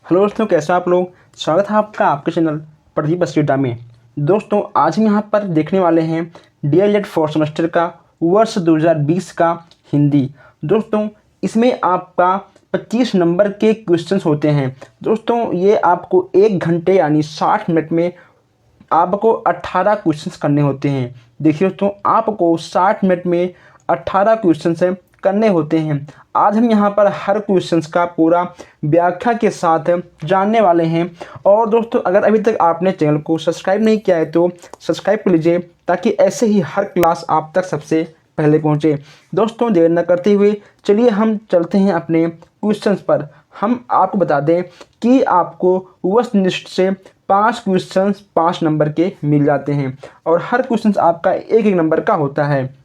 Hello दोस्तों, कैसे हैं आप लोग। स्वागत है आपका आपके चैनल प्रदीप अस्टेटा में। दोस्तों, आज हम यहाँ पर देखने वाले हैं डीएलएड फोर्थ सेमेस्टर का वर्ष 2020 का हिंदी। दोस्तों, इसमें आपका 25 नंबर के क्वेश्चंस होते हैं। दोस्तों, ये आपको 1 घंटे यानी 60 मिनट में आपको 18 क्वेश्चंस करने होते हैं। देखिए दोस्तों, आपको 60 मिनट में 18 क्वेश्चंस करने होते हैं। आज हम यहाँ पर हर क्वेश्चंस का पूरा व्याख्या के साथ जानने वाले हैं। और दोस्तों, अगर अभी तक आपने चैनल को सब्सक्राइब नहीं किया है तो सब्सक्राइब कर लीजिए, ताकि ऐसे ही हर क्लास आप तक सबसे पहले पहुँचे। दोस्तों, देर न करते हुए चलिए हम चलते हैं अपने क्वेश्चंस पर। हम आपको बता दें कि आपको वस्तुनिष्ठ से 5 क्वेश्चंस 5 नंबर के मिल जाते हैं और हर क्वेश्चंस आपका 1-1 नंबर का होता है।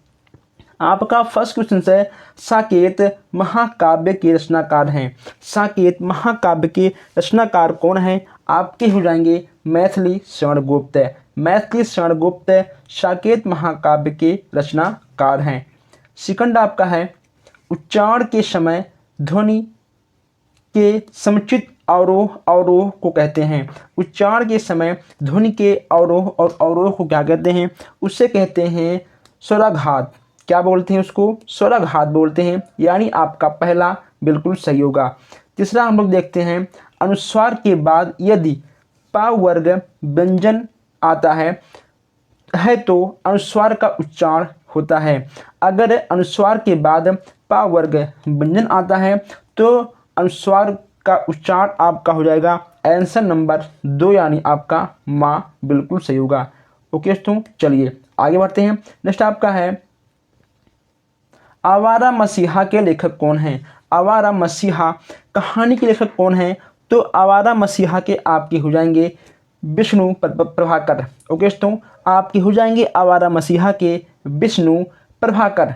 आपका फर्स्ट क्वेश्चन है, साकेत महाकाव्य के रचनाकार हैं। साकेत महाकाव्य के रचनाकार कौन हैं? आपके हो जाएंगे मैथिली शरण गुप्त। मैथिली शरण गुप्त साकेत महाकाव्य के रचनाकार हैं। सेकंड आपका है, उच्चारण के समय ध्वनि के समुचित अवरोह अवरोह को कहते हैं। उच्चारण के समय ध्वनि के अवरोह और अवरोह को क्या कहते हैं? उससे कहते हैं स्वराघात। क्या बोलते हैं उसको? स्वराघात बोलते हैं। यानी आपका पहला बिल्कुल सही होगा। तीसरा हम लोग देखते हैं, अनुस्वार के बाद यदि प वर्ग व्यंजन आता है तो अनुस्वार का उच्चारण होता है। अगर अनुस्वार के बाद प वर्ग व्यंजन आता है तो अनुस्वार का उच्चारण आपका हो जाएगा आंसर नंबर 2, यानी आपका माँ बिल्कुल सही होगा। ओके दोस्तों, चलिए आगे बढ़ते हैं। नेक्स्ट आपका है, आवारा मसीहा के लेखक कौन हैं? आवारा मसीहा कहानी के लेखक कौन हैं? तो आवारा मसीहा के आपके हो जाएंगे विष्णु प्रभाकर। ओके दोस्तों, आपके हो जाएंगे आवारा मसीहा के विष्णु प्रभाकर।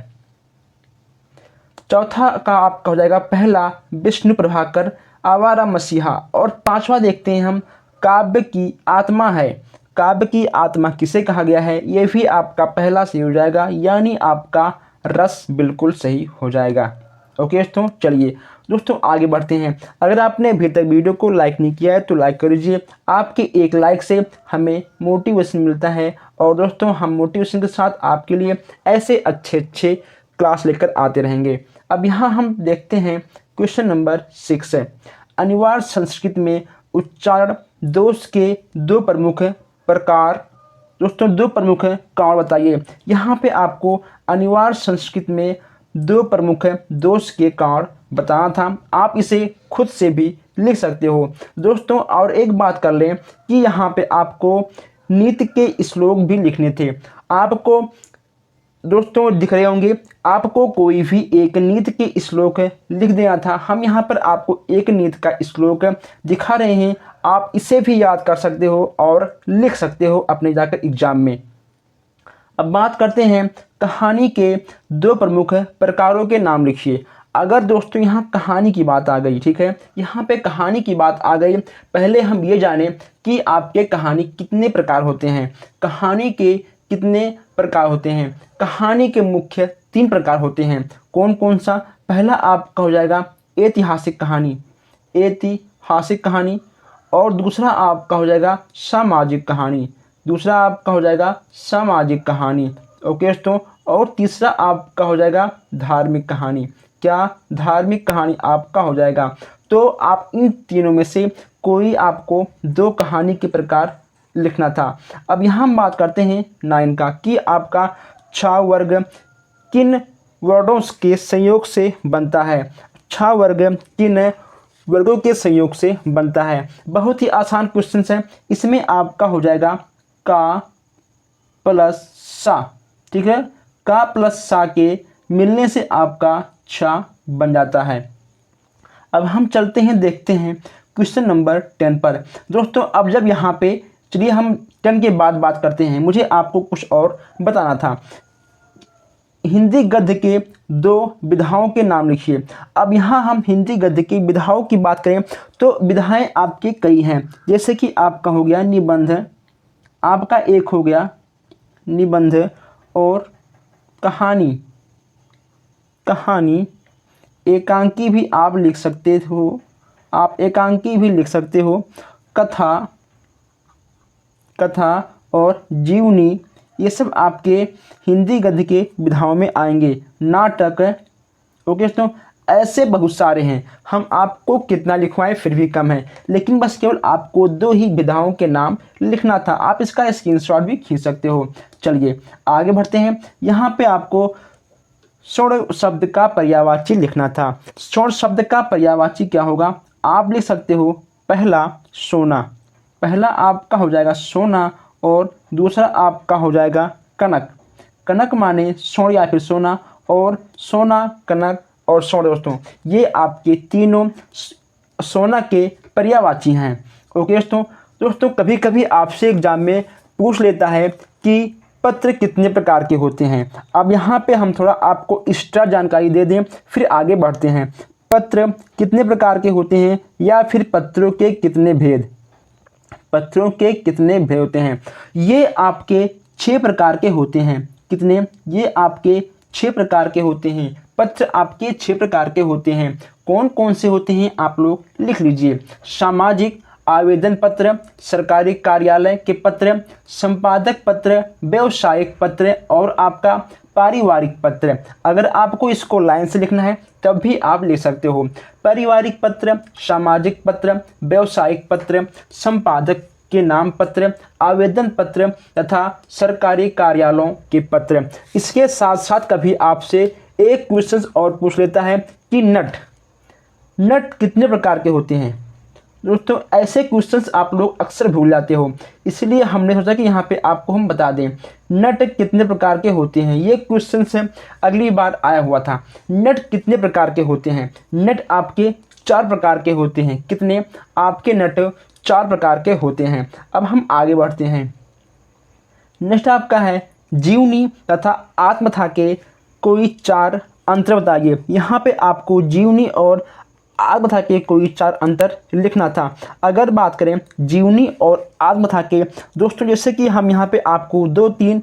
चौथा का आपका हो जाएगा पहला विष्णु प्रभाकर आवारा मसीहा। और पांचवा देखते हैं हम, काव्य की आत्मा है। काव्य की आत्मा किसे कहा गया है? ये भी आपका पहला सही हो जाएगा, यानी आपका रस बिल्कुल सही हो जाएगा। ओके दोस्तों, चलिए दोस्तों आगे बढ़ते हैं। अगर आपने अभी तक वीडियो को लाइक नहीं किया है तो लाइक कर दीजिए। आपके एक लाइक से हमें मोटिवेशन मिलता है और दोस्तों हम मोटिवेशन के साथ आपके लिए ऐसे अच्छे क्लास लेकर आते रहेंगे। अब यहाँ हम देखते हैं क्वेश्चन नंबर 6 है, अनिवार्य संस्कृत में उच्चारण दोष के 2 प्रमुख प्रकार। दोस्तों, 2 प्रमुख कारण बताइए। यहाँ पे आपको अनिवार्य संस्कृत में 2 प्रमुख दोष के कारण बताना था। आप इसे खुद से भी लिख सकते हो दोस्तों। और एक बात कर लें कि यहाँ पे आपको नीति के श्लोक भी लिखने थे। आपको दोस्तों दिख रहे होंगे, आपको कोई भी एक नीति के श्लोक लिख देना था। हम यहाँ पर आपको एक नीति का श्लोक दिखा रहे हैं। आप इसे भी याद कर सकते हो और लिख सकते हो अपने जाकर एग्जाम में। अब बात करते हैं, कहानी के 2 प्रमुख प्रकारों के नाम लिखिए। अगर दोस्तों यहाँ कहानी की बात आ गई, ठीक है, यहाँ पे कहानी की बात आ गई, पहले हम ये जानें कि आपके कहानी कितने प्रकार होते हैं। कहानी के कितने प्रकार होते हैं? कहानी के मुख्य 3 प्रकार होते हैं। कौन कौन सा? पहला आपका हो जाएगा ऐतिहासिक कहानी, ऐतिहासिक कहानी। और दूसरा आपका हो जाएगा सामाजिक कहानी, दूसरा आपका हो जाएगा सामाजिक कहानी। ओके दोस्तों, और तीसरा आपका हो जाएगा धार्मिक कहानी। क्या? धार्मिक कहानी आपका हो जाएगा। तो आप इन तीनों में से कोई आपको 2 कहानी के प्रकार लिखना था। अब यहाँ हम बात करते हैं 9 का, कि आपका छा वर्ग किन वर्णों के संयोग से बनता है? छा वर्ग किन वर्गों के संयोग से बनता है? बहुत ही आसान क्वेश्चन है। इसमें आपका हो जाएगा का प्लस सा, ठीक है, का प्लस सा के मिलने से आपका छा बन जाता है। अब हम चलते हैं, देखते हैं क्वेश्चन नंबर 10 पर। दोस्तों, अब जब यहाँ पे चलिए हम 10 के बाद बात करते हैं। मुझे आपको कुछ और बताना था। हिंदी गद्य के 2 विधाओं के नाम लिखिए। अब यहाँ हम हिंदी गद्य की विधाओं की बात करें तो विधाएं आपकी कई हैं। जैसे कि आपका हो गया निबंध, आपका एक हो गया निबंध, और कहानी, कहानी एकांकी भी आप लिख सकते हो। आप एकांकी भी लिख सकते हो। कथा, कथा और जीवनी, ये सब आपके हिंदी गद्य के विधाओं में आएंगे। नाटक, ओके दोस्तों, ऐसे बहुत सारे हैं। हम आपको कितना लिखवाएं फिर भी कम है, लेकिन बस केवल आपको 2 ही विधाओं के नाम लिखना था। आप इसका स्क्रीनशॉट भी खींच सकते हो। चलिए आगे बढ़ते हैं। यहाँ पे आपको स्वर्ण शब्द का पर्यायवाची लिखना था। स्वर्ण शब्द का पर्यायवाची क्या होगा? आप लिख सकते हो पहला सोना, पहला आपका हो जाएगा सोना और दूसरा आपका हो जाएगा कनक। कनक माने स्वर्ण या फिर सोना, और सोना, कनक और स्वर्ण दोस्तों, ये आपके तीनों सोना के पर्यायवाची हैं। ओके दोस्तों, कभी कभी आपसे एग्जाम में पूछ लेता है कि पत्र कितने प्रकार के होते हैं। अब यहाँ पे हम थोड़ा आपको एक्स्ट्रा जानकारी दे दें, फिर आगे बढ़ते हैं। पत्र कितने प्रकार के होते हैं या फिर पत्रों के कितने भेद, पत्रों के कितने भेद होते हैं? ये आपके 6 प्रकार के होते हैं। कितने? ये आपके 6 प्रकार के होते हैं। पत्र आपके 6 प्रकार के होते हैं। कौन कौन से होते हैं आप लोग लिख लीजिए। सामाजिक आवेदन पत्र, सरकारी कार्यालय के पत्र, संपादक पत्र, व्यवसायिक पत्र और आपका पारिवारिक पत्र। अगर आपको इसको लाइन से लिखना है तब भी आप लिख सकते हो। पारिवारिक पत्र, सामाजिक पत्र, व्यवसायिक पत्र, संपादक के नाम पत्र, आवेदन पत्र तथा सरकारी कार्यालयों के पत्र। इसके साथ साथ कभी आपसे एक क्वेश्चन और पूछ लेता है कि नट कितने प्रकार के होते हैं। दोस्तों ऐसे क्वेश्चंस आप लोग अक्सर भूल जाते हो, इसलिए हमने सोचा कि यहाँ पे आपको हम बता दें नट कितने प्रकार के होते हैं। ये क्वेश्चन से अगली बार आया हुआ था। नट कितने प्रकार के होते हैं? नट आपके 4 प्रकार के होते हैं। कितने? आपके नट 4 प्रकार के होते हैं। अब हम आगे बढ़ते हैं। नेक्स्ट आपका है जीवनी तथा आत्मकथा के कोई 4 अंतर बताइए। यहाँ पे आपको जीवनी और आत्मकथा के कोई 4 अंतर लिखना था। अगर बात करें जीवनी और आत्मकथा के दोस्तों, जैसे कि हम यहाँ पे आपको 2-3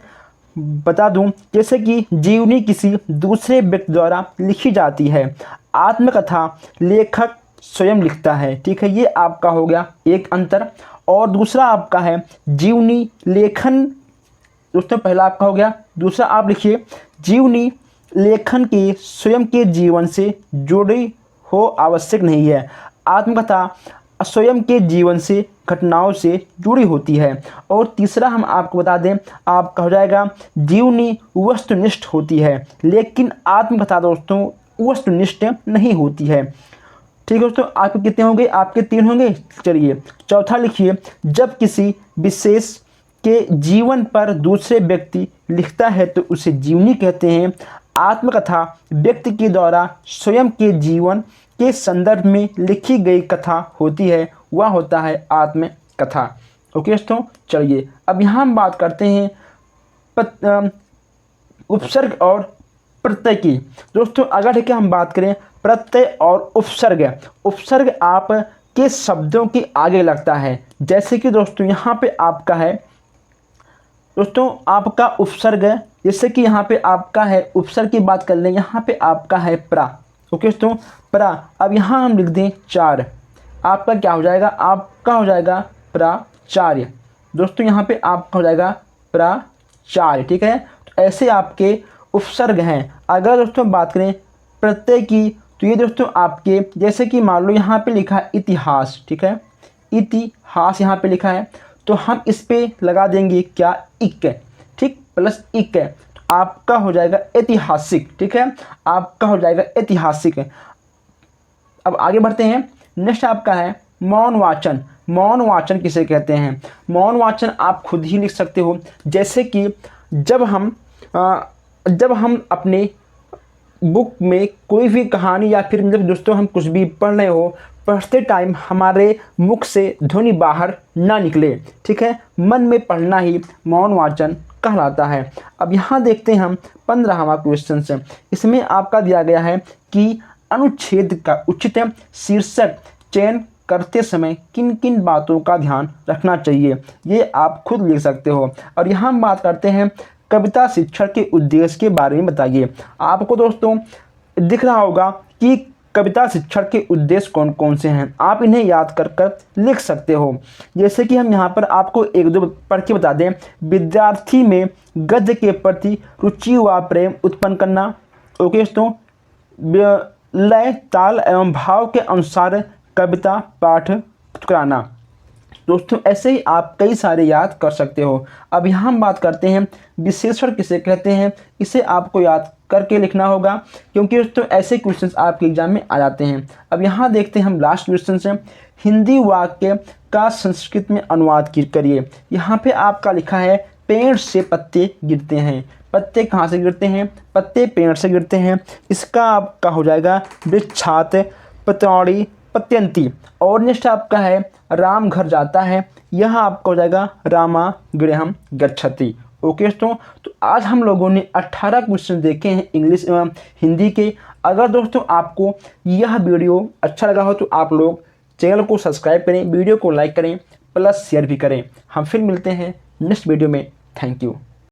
बता दूं। जैसे कि जीवनी किसी दूसरे व्यक्ति द्वारा लिखी जाती है, आत्मकथा लेखक स्वयं लिखता है। ठीक है, ये आपका हो गया एक अंतर। और दूसरा आपका है जीवनी लेखन, दोस्तों पहला आपका हो गया। दूसरा आप लिखिए जीवनी लेखन के स्वयं के जीवन से जुड़ी हो आवश्यक नहीं है, आत्मकथा स्वयं के जीवन से घटनाओं से जुड़ी होती है। और तीसरा हम आपको बता दें, आपका हो जाएगा जीवनी वस्तुनिष्ठ होती है, लेकिन आत्मकथा दोस्तों वस्तुनिष्ठ नहीं होती है। ठीक है दोस्तों, आपके कितने होंगे? आपके 3 होंगे। चलिए चौथा लिखिए, जब किसी विशेष के जीवन पर दूसरे व्यक्ति लिखता है तो उसे जीवनी कहते हैं। आत्मकथा व्यक्ति के द्वारा स्वयं के जीवन के संदर्भ में लिखी गई कथा होती है, वह होता है आत्मकथा। ओके दोस्तों, चलिए अब यहाँ हम बात करते हैं उपसर्ग और प्रत्यय की। दोस्तों अगर ठीक है हम बात करें प्रत्यय और उपसर्ग, उपसर्ग आप के शब्दों के आगे लगता है। जैसे कि दोस्तों यहाँ पे आपका है दोस्तों आपका उपसर्ग, जैसे कि यहाँ पे आपका है उपसर्ग की बात कर लें, यहाँ पे आपका है प्रा। ओके दोस्तों, प्रा। अब यहाँ हम लिख दें 4, आपका क्या हो जाएगा? आपका हो जाएगा प्राचार्य। दोस्तों यहाँ पे आपका हो जाएगा प्राचार्य। ठीक है, तो ऐसे आपके उपसर्ग हैं। अगर दोस्तों बात करें प्रत्यय की, तो ये दोस्तों आपके जैसे कि मान लो यहाँ पे लिखा है इतिहास। ठीक है, इतिहास यहाँ पे लिखा है, तो हम इस पे लगा देंगे क्या? इक। ठीक, प्लस इक, तो आपका हो जाएगा ऐतिहासिक। ठीक है, आपका हो जाएगा ऐतिहासिक। अब आगे बढ़ते हैं। नेक्स्ट आपका है मौन वाचन। मौन वाचन किसे कहते हैं? मौन वाचन आप खुद ही लिख सकते हो। जैसे कि जब हम अपने बुक में कोई भी कहानी या फिर मतलब दोस्तों हम कुछ भी पढ़ रहे हो, पढ़ते टाइम हमारे मुख से ध्वनि बाहर ना निकले। ठीक है, मन में पढ़ना ही मौन वाचन कहलाता है। अब यहाँ देखते हैं हम 15वां क्वेश्चन से। इसमें आपका दिया गया है कि अनुच्छेद का उचित शीर्षक चयन करते समय किन किन बातों का ध्यान रखना चाहिए, ये आप खुद लिख सकते हो। और यहाँ हम बात करते हैं कविता शिक्षण के उद्देश्य के बारे में बताइए। आपको दोस्तों दिख रहा होगा कि कविता शिक्षण के उद्देश्य कौन कौन से हैं, आप इन्हें याद कर कर लिख सकते हो। जैसे कि हम यहाँ पर आपको एक दो पढ़ के बता दें। विद्यार्थी में गद्य के प्रति रुचि व प्रेम उत्पन्न करना। ओके दोस्तों, लय ताल एवं भाव के अनुसार कविता पाठ कराना। दोस्तों ऐसे ही आप कई सारे याद कर सकते हो। अब यहाँ हम बात करते हैं विशेषण किसे कहते हैं। इसे आपको याद करके लिखना होगा, क्योंकि दोस्तों ऐसे क्वेश्चंस आपके एग्जाम में आ जाते हैं। अब यहाँ देखते हैं हम लास्ट क्वेश्चन से, हिंदी वाक्य का संस्कृत में अनुवाद करिए। यहाँ पे आपका लिखा है पेड़ से पत्ते गिरते हैं। पत्ते कहाँ से गिरते हैं? पत्ते पेड़ से गिरते हैं। इसका आपका हो जाएगा वृक्षात पतौड़ी पत्यंती। और नेक्स्ट आपका है राम घर जाता है। यह आपका हो जाएगा रामा गृहम गच्छति। ओके दोस्तों, तो आज हम लोगों ने 18 क्वेश्चन देखे हैं इंग्लिश एवं हिंदी के। अगर दोस्तों आपको यह वीडियो अच्छा लगा हो तो आप लोग चैनल को सब्सक्राइब करें, वीडियो को लाइक करें, प्लस शेयर भी करें। हम फिर मिलते हैं नेक्स्ट वीडियो में। Thank you.